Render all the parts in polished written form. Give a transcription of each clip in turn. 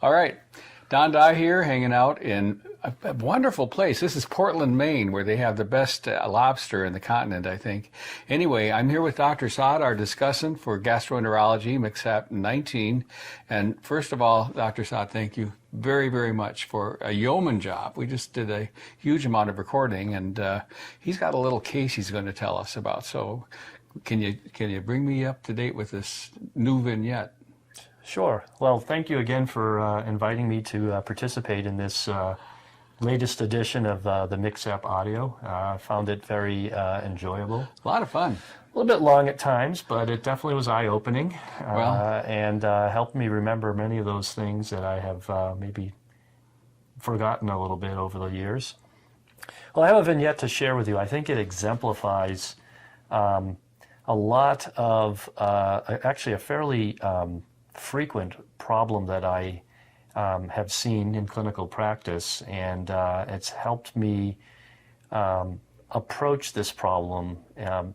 All right, Don Dye here, hanging out in a wonderful place. This is Portland, Maine, where they have the best lobster in the continent, I think. Anyway, I'm here with Dr. Saad, our discussant for gastroenterology, MKSAP 19. And first of all, Dr. Saad, thank you very, very much for a yeoman job. We just did a huge amount of recording, and he's got a little case he's going to tell us about. So can you bring me up to date with this new vignette? Sure. Well, thank you again for inviting me to participate in this latest edition of the MKSAP audio. I found it very enjoyable. A lot of fun. A little bit long at times, but it definitely was eye-opening and helped me remember many of those things that I have maybe forgotten a little bit over the years. Well, I have a vignette to share with you. I think it exemplifies a lot of, actually a fairly frequent problem that I have seen in clinical practice, and it's helped me approach this problem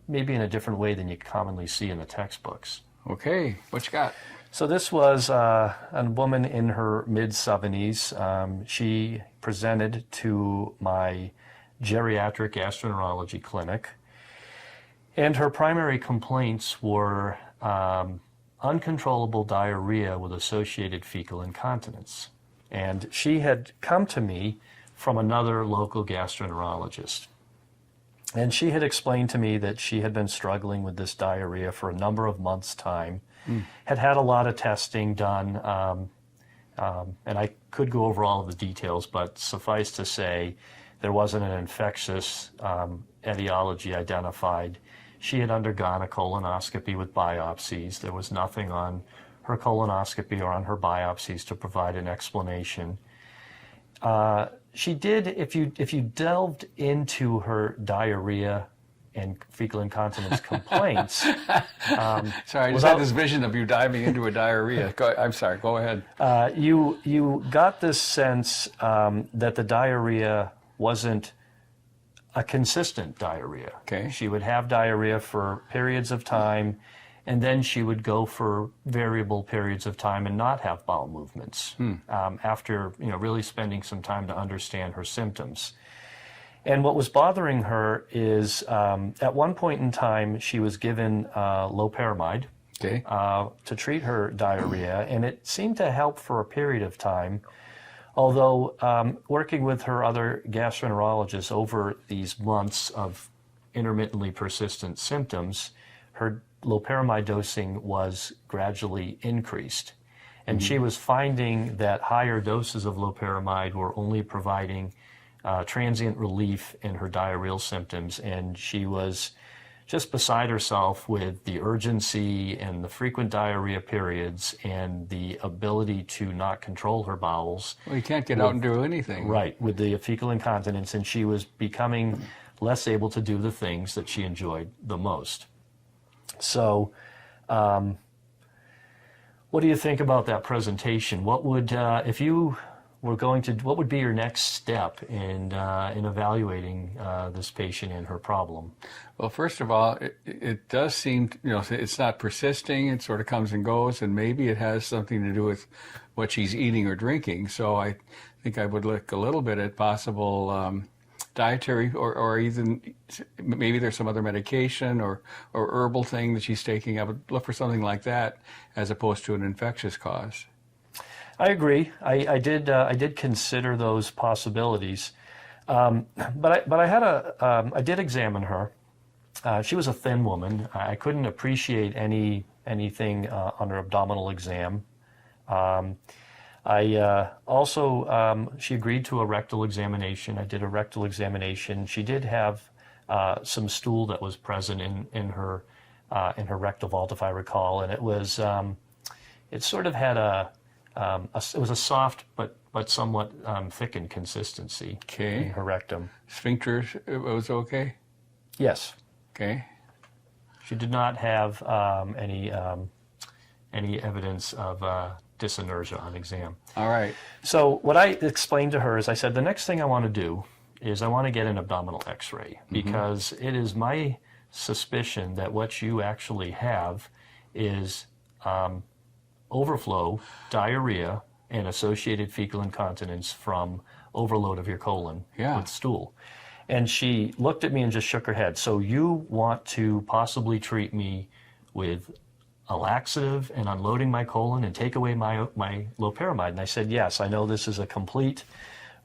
maybe in a different way than you commonly see in the textbooks. Okay, what you got? So this was a woman in her mid-70s. She presented to my geriatric gastroenterology clinic, and her primary complaints were uncontrollable diarrhea with associated fecal incontinence. And she had come to me from another local gastroenterologist. And she had explained to me that she had been struggling with this diarrhea for a number of months' time, had had a lot of testing done, and I could go over all of the details, but suffice to say, there wasn't an infectious etiology identified. She had undergone a colonoscopy with biopsies. There was nothing on her colonoscopy or on her biopsies to provide an explanation. She did, if you delved into her diarrhea and fecal incontinence complaints. Sorry, I just had this vision of you diving into a diarrhea. I'm sorry, go ahead. You got this sense that the diarrhea wasn't a consistent diarrhea. Okay. She would have diarrhea for periods of time, and then she would go for variable periods of time and not have bowel movements after really spending some time to understand her symptoms. And what was bothering her is at one point in time she was given loperamide to treat her diarrhea, and it seemed to help for a period of time. Although working with her other gastroenterologists over these months of intermittently persistent symptoms, her loperamide dosing was gradually increased. And she was finding that higher doses of loperamide were only providing transient relief in her diarrheal symptoms, and she was just beside herself with the urgency and the frequent diarrhea periods and the ability to not control her bowels. Well, you can't get out and do anything. Right, with the fecal incontinence, and she was becoming less able to do the things that she enjoyed the most. So, what do you think about that presentation? What would, if you were going to, what would be your next step in evaluating this patient and her problem? Well, first of all, it does seem, it's not persisting. It sort of comes and goes, and maybe it has something to do with what she's eating or drinking. So I think I would look a little bit at possible dietary or even maybe there's some other medication or herbal thing that she's taking. I would look for something like that as opposed to an infectious cause. I agree. I did consider those possibilities, but I did examine her. She was a thin woman. I couldn't appreciate anything on her abdominal exam. She agreed to a rectal examination. I did a rectal examination. She did have some stool that was present in her rectal vault, if I recall, and it was it sort of had it was a soft but somewhat thickened consistency in her rectum. Sphincter was okay? Yes. Okay. She did not have any evidence of dyssynergia on exam. All right. So what I explained to her is I said, the next thing I want to do is I want to get an abdominal x-ray because it is my suspicion that what you actually have is overflow, diarrhea, and associated fecal incontinence from overload of your colon with stool. And she looked at me and just shook her head. So you want to possibly treat me with a laxative and unloading my colon and take away my loperamide? And I said, yes, I know this is a complete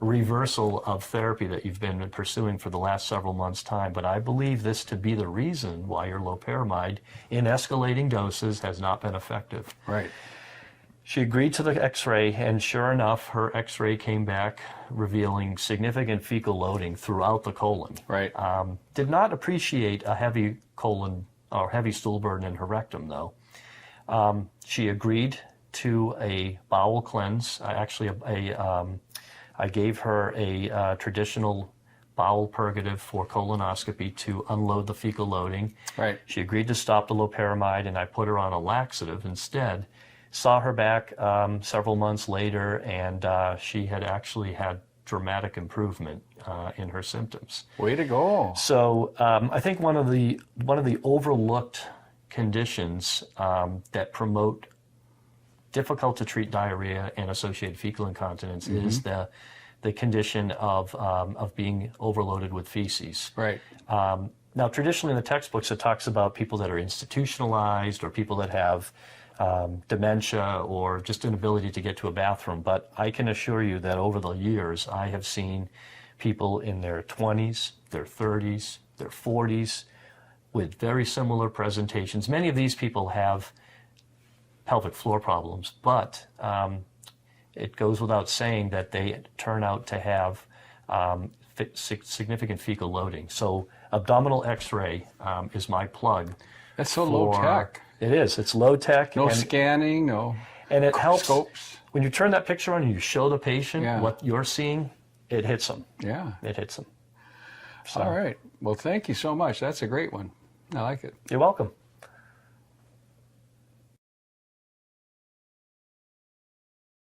reversal of therapy that you've been pursuing for the last several months' time, but I believe this to be the reason why your loperamide in escalating doses has not been effective. Right. She agreed to the x-ray, and sure enough, her x-ray came back revealing significant fecal loading throughout the colon. Right. Did not appreciate a heavy colon or heavy stool burden in her rectum, though. She agreed to a bowel cleanse. I gave her a traditional bowel purgative for colonoscopy to unload the fecal loading. Right. She agreed to stop the loperamide, and I put her on a laxative instead. Saw her back several months later, and she had actually had dramatic improvement in her symptoms. Way to go. So I think one of the overlooked conditions that promote difficult to treat diarrhea and associated fecal incontinence is the condition of being overloaded with feces. Right. Now, traditionally in the textbooks, it talks about people that are institutionalized or people that have dementia or just inability to get to a bathroom. But I can assure you that over the years, I have seen people in their 20s, their 30s, their 40s with very similar presentations. Many of these people have pelvic floor problems, but it goes without saying that they turn out to have significant fecal loading. So abdominal x-ray is my plug. That's so low tech. It is. It's low tech. No scanning, no. And it helps. Scopes. When you turn that picture on and you show the patient what you're seeing, it hits them. Yeah. It hits them. So. All right. Well, thank you so much. That's a great one. I like it. You're welcome.